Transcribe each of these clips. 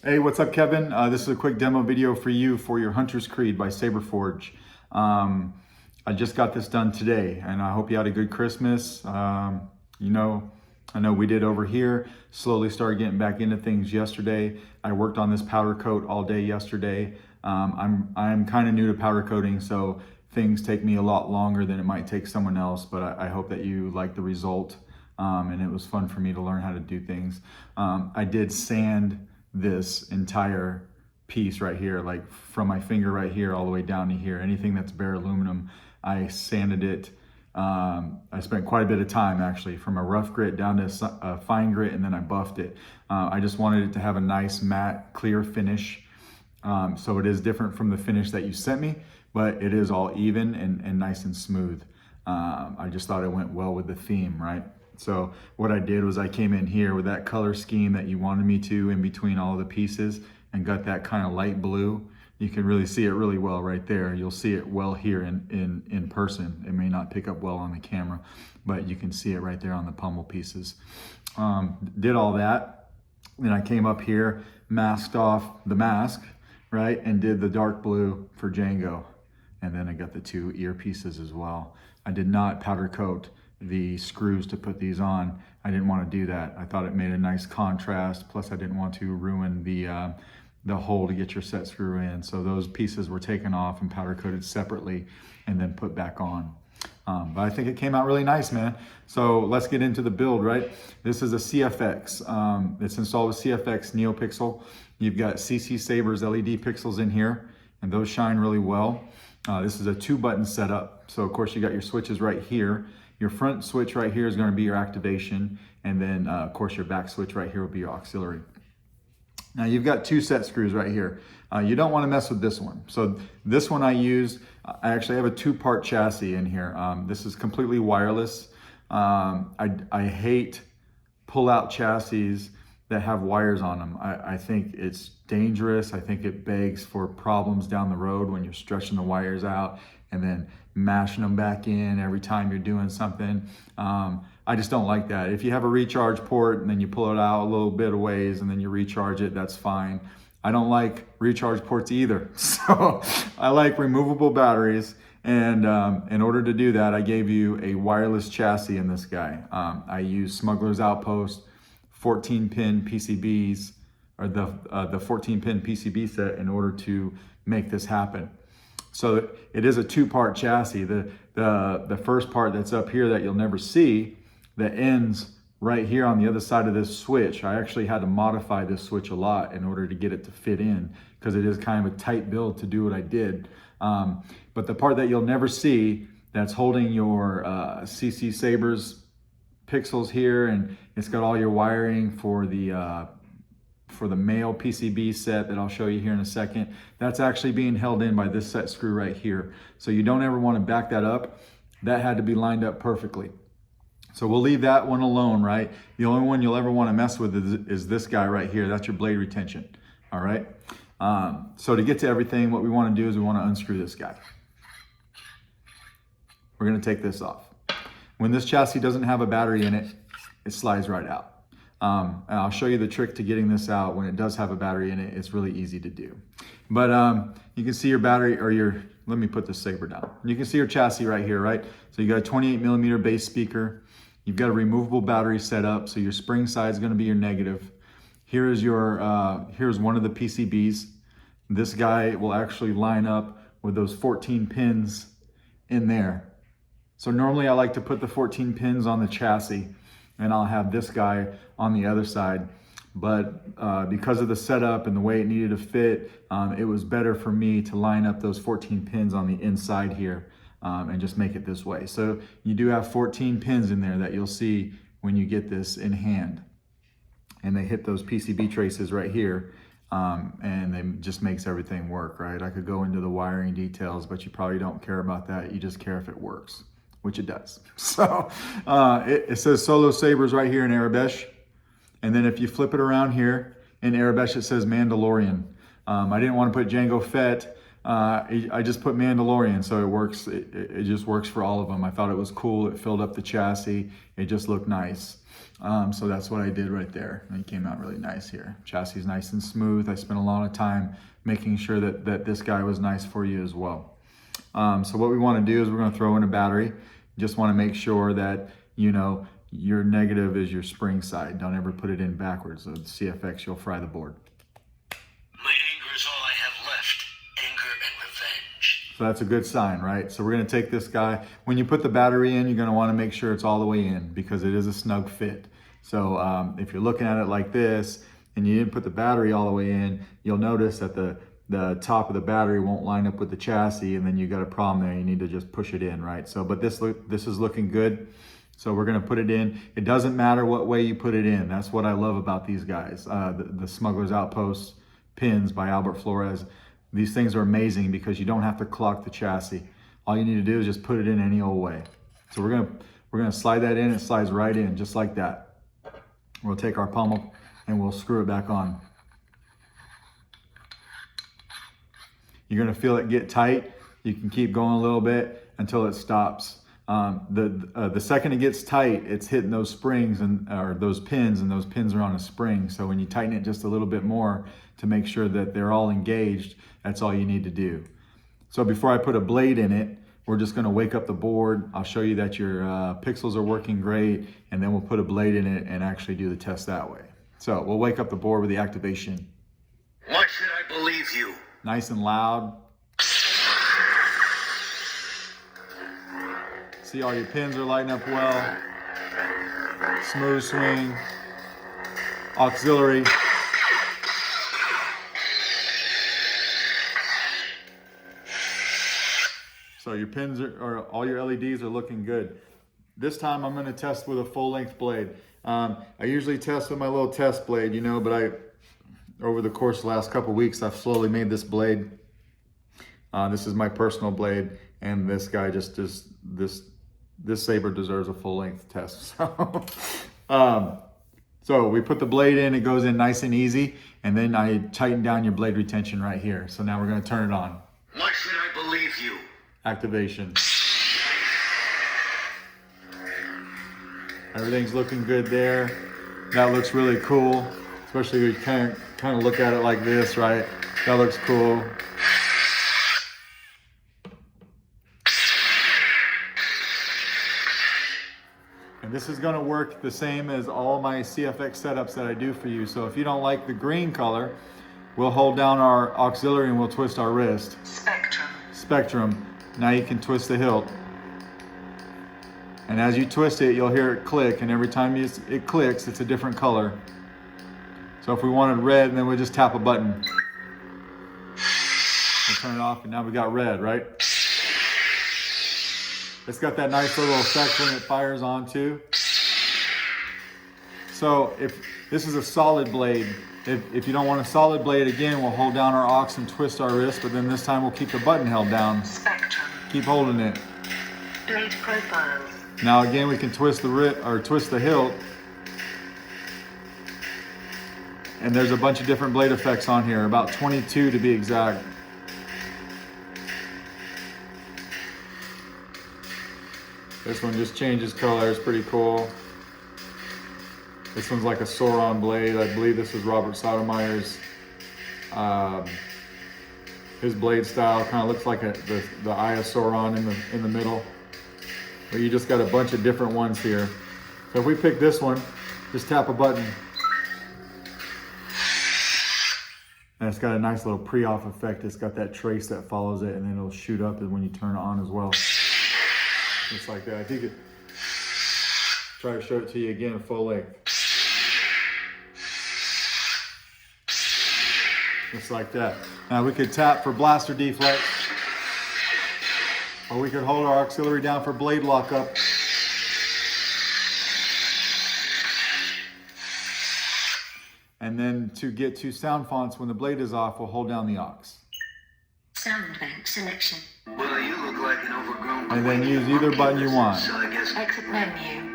Hey, what's up, Kevin? This is a quick demo video for you for your Hunter's Creed by Saber Forge. I just got this done today, and I hope you had a good Christmas. I know we did over here. Slowly started getting back into things yesterday. I worked on this powder coat all day yesterday. I'm kind of new to powder coating, so things take me a lot longer than it might take someone else. But I hope that you like the result, and it was fun for me to learn how to do things. I did sand this entire piece right here, like from my finger right here all the way down to here. Anything that's bare aluminum, I sanded it. I spent quite a bit of time actually, from a rough grit down to a fine grit, and then I buffed it. I just wanted it to have a nice matte clear finish. So it is different from the finish that you sent me, but it is all even and nice and smooth. I just thought it went well with the theme, right? So what I did was I came in here with that color scheme that you wanted me to in between all of the pieces and got that kind of light blue. You can really see it really well right there. You'll see it well here in person. It may not pick up well on the camera, but you can see it right there on the pommel pieces. Did all that. Then I came up here, masked off the mask, right? And did the dark blue for Django. And then I got the two earpieces as well. I did not powder coat the screws to put these on. I didn't want to do that. I thought it made a nice contrast. Plus I didn't want to ruin the hole to get your set screw in. So those pieces were taken off and powder coated separately and then put back on. But I think it came out really nice, man. So let's get into the build, right? This is a CFX. It's installed with CFX NeoPixel. You've got CCSabers LED pixels in here, and those shine really well. This is a 2-button setup. So of course you got your switches right here. Your front switch right here is going to be your activation, and then of course your back switch right here will be your auxiliary. Now you've got 2 set screws right here. You don't want to mess with this one. So this one I used, I actually have a 2-part chassis in here. This is completely wireless. I hate pull-out chassis that have wires on them. I think it's dangerous. I think it begs for problems down the road when you're stretching the wires out and then mashing them back in every time you're doing something. I just don't like that. If you have a recharge port and then you pull it out a little bit of ways and then you recharge it, that's fine. I don't like recharge ports either. So I like removable batteries. And in order to do that, I gave you a wireless chassis in this guy. I use Smuggler's Outpost 14-pin PCBs, or the 14-pin PCB set, in order to make this happen. So it is a 2-part chassis. The first part that's up here that you'll never see, that ends right here on the other side of this switch. I actually had to modify this switch a lot in order to get it to fit in, because it is kind of a tight build to do what I did. But the part that you'll never see, that's holding your CCSabers pixels here, and it's got all your wiring for the male PCB set that I'll show you here in a second. That's actually being held in by this set screw right here. So you don't ever want to back that up. That had to be lined up perfectly. So we'll leave that one alone, right? The only one you'll ever want to mess with is this guy right here. That's your blade retention, all right? So to get to everything, what we want to do is we want to unscrew this guy. We're going to take this off. When this chassis doesn't have a battery in it, it slides right out. And I'll show you the trick to getting this out. When it does have a battery in it, it's really easy to do. But you can see your battery, or let me put the Saber down. You can see your chassis right here, right? So you got a 28mm bass speaker. You've got a removable battery set up, so your spring side is going to be your negative. Here's one of the PCBs. This guy will actually line up with those 14 pins in there. So normally I like to put the 14 pins on the chassis, and I'll have this guy on the other side. But because of the setup and the way it needed to fit, it was better for me to line up those 14 pins on the inside here and just make it this way. So you do have 14 pins in there that you'll see when you get this in hand. And they hit those PCB traces right here, and it just makes everything work, right? I could go into the wiring details, but you probably don't care about that. You just care if it works, which it does. So it says Solo Sabers right here in Arabic. And then if you flip it around here, in Arabic it says Mandalorian. I didn't want to put Jango Fett. I just put Mandalorian, so it works. It just works for all of them. I thought it was cool. It filled up the chassis. It just looked nice. So that's what I did right there. And it came out really nice here. Chassis is nice and smooth. I spent a lot of time making sure that this guy was nice for you as well. So what we want to do is we're going to throw in a battery. You just want to make sure that, you know, your negative is your spring side. Don't ever put it in backwards. So CFX, you'll fry the board. My anger is all I have left. Anger and revenge. So that's a good sign, right? So we're going to take this guy. When you put the battery in, you're going to want to make sure it's all the way in because it is a snug fit. So if you're looking at it like this and you didn't put the battery all the way in, you'll notice that the top of the battery won't line up with the chassis, and then you got a problem there. You need to just push it in, right? So, but this is looking good. So we're gonna put it in. It doesn't matter what way you put it in. That's what I love about these guys. The Smuggler's Outpost pins by Albert Flores. These things are amazing because you don't have to clock the chassis. All you need to do is just put it in any old way. So we're gonna slide that in. It slides right in, just like that. We'll take our pommel and we'll screw it back on. You're gonna feel it get tight. You can keep going a little bit until it stops. The second it gets tight, it's hitting those springs or those pins, and those pins are on a spring. So when you tighten it just a little bit more to make sure that they're all engaged, that's all you need to do. So before I put a blade in it, we're just gonna wake up the board. I'll show you that your pixels are working great, and then we'll put a blade in it and actually do the test that way. So we'll wake up the board with the activation. Why should I believe you? Nice and loud. See, all your pins are lighting up well. Smooth swing. Auxiliary. So your pins are all your LEDs are looking good. This time I'm going to test with a full length blade. I usually test with my little test blade, you know, but over the course of the last couple weeks, I've slowly made this blade. This is my personal blade, and this guy this Saber deserves a full length test. So we put the blade in, it goes in nice and easy, and then I tighten down your blade retention right here. So now we're gonna turn it on. Why should I believe you? Activation. Everything's looking good there. That looks really cool, especially when you kind of look at it like this, right? That looks cool. And this is going to work the same as all my CFX setups that I do for you. So if you don't like the green color, we'll hold down our auxiliary and we'll twist our wrist. Spectrum. Now you can twist the hilt. And as you twist it, you'll hear it click, and every time it clicks, it's a different color. So if we wanted red, then we'll just tap a button. We'll turn it off, and now we got red, right? It's got that nice little effect when it fires on too. So if this is a solid blade, if you don't want a solid blade, again, we'll hold down our aux and twist our wrist, but then this time we'll keep the button held down. Spectrum. Keep holding it. Blade profiles. Now again, we can twist the hilt. And there's a bunch of different blade effects on here, about 22 to be exact. This one just changes color, it's pretty cool. This one's like a Sauron blade. I believe this is Robert Sotomayer's. His blade style kind of looks like the Eye of Sauron in the middle. But you just got a bunch of different ones here. So if we pick this one, just tap a button. And it's got a nice little pre-off effect. It's got that trace that follows it, and then it'll shoot up when you turn it on as well. Just like that. I think it. Try to show it to you again, full length. Just like that. Now we could tap for blaster deflect, or we could hold our auxiliary down for blade lockup. And then to get to sound fonts when the blade is off, we'll hold down the aux. Sound bank selection. Well, you look like an overgrown. And then use either button you want. So I guess. Exit menu.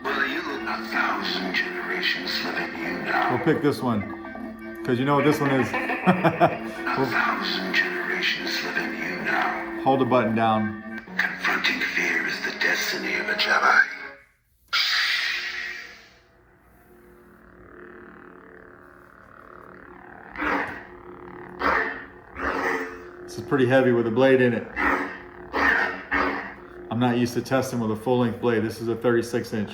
Well, you look 1,000 generations live in you now. We'll pick this one, because you know what this one is. 1,000 generations live hold the button down. Confronting fear is the destiny of a Jedi. This is pretty heavy with a blade in it. I'm not used to testing with a full-length blade. This is a 36-inch.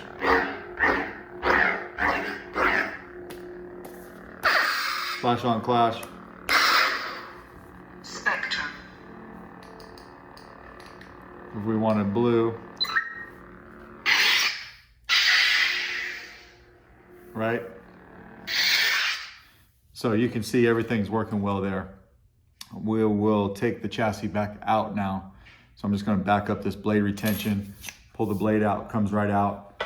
Flash on clash. Spectrum. If we wanted blue. Right? So you can see everything's working well there. We'll take the chassis back out now. So I'm just going to back up this blade retention, pull the blade out, comes right out.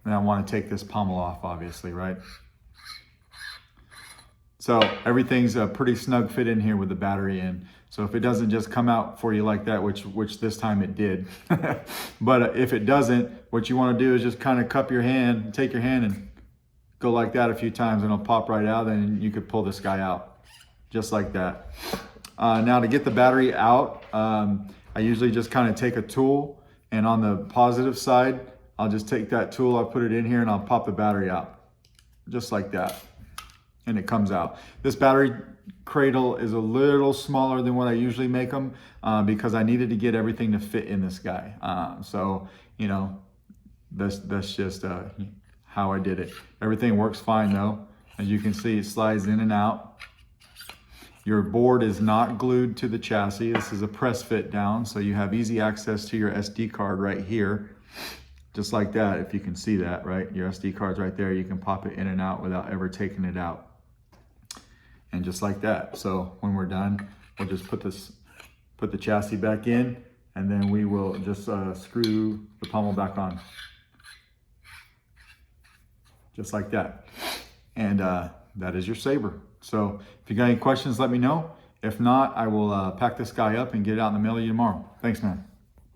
And I want to take this pommel off, obviously, right? So everything's a pretty snug fit in here with the battery in. So if it doesn't just come out for you like that, which this time it did, but if it doesn't, what you want to do is just kind of cup your hand, take your hand and go like that a few times and it'll pop right out, and you could pull this guy out just like that. Now to get the battery out, I usually just kind of take a tool, and on the positive side, I'll just take that tool, I'll put it in here and I'll pop the battery out just like that. And it comes out. This battery cradle is a little smaller than what I usually make them because I needed to get everything to fit in this guy. So, you know, that's just how I did it. Everything works fine though. As you can see, it slides in and out. Your board is not glued to the chassis. This is a press fit down, so you have easy access to your SD card right here. Just like that, if you can see that, right? Your SD card's right there. You can pop it in and out without ever taking it out. And just like that. So when we're done, we'll just put the chassis back in, and then we will just screw the pommel back on. Just like that. And that is your Saber. So if you got any questions, let me know. If not, I will pack this guy up and get it out in the mail to you tomorrow. Thanks, man.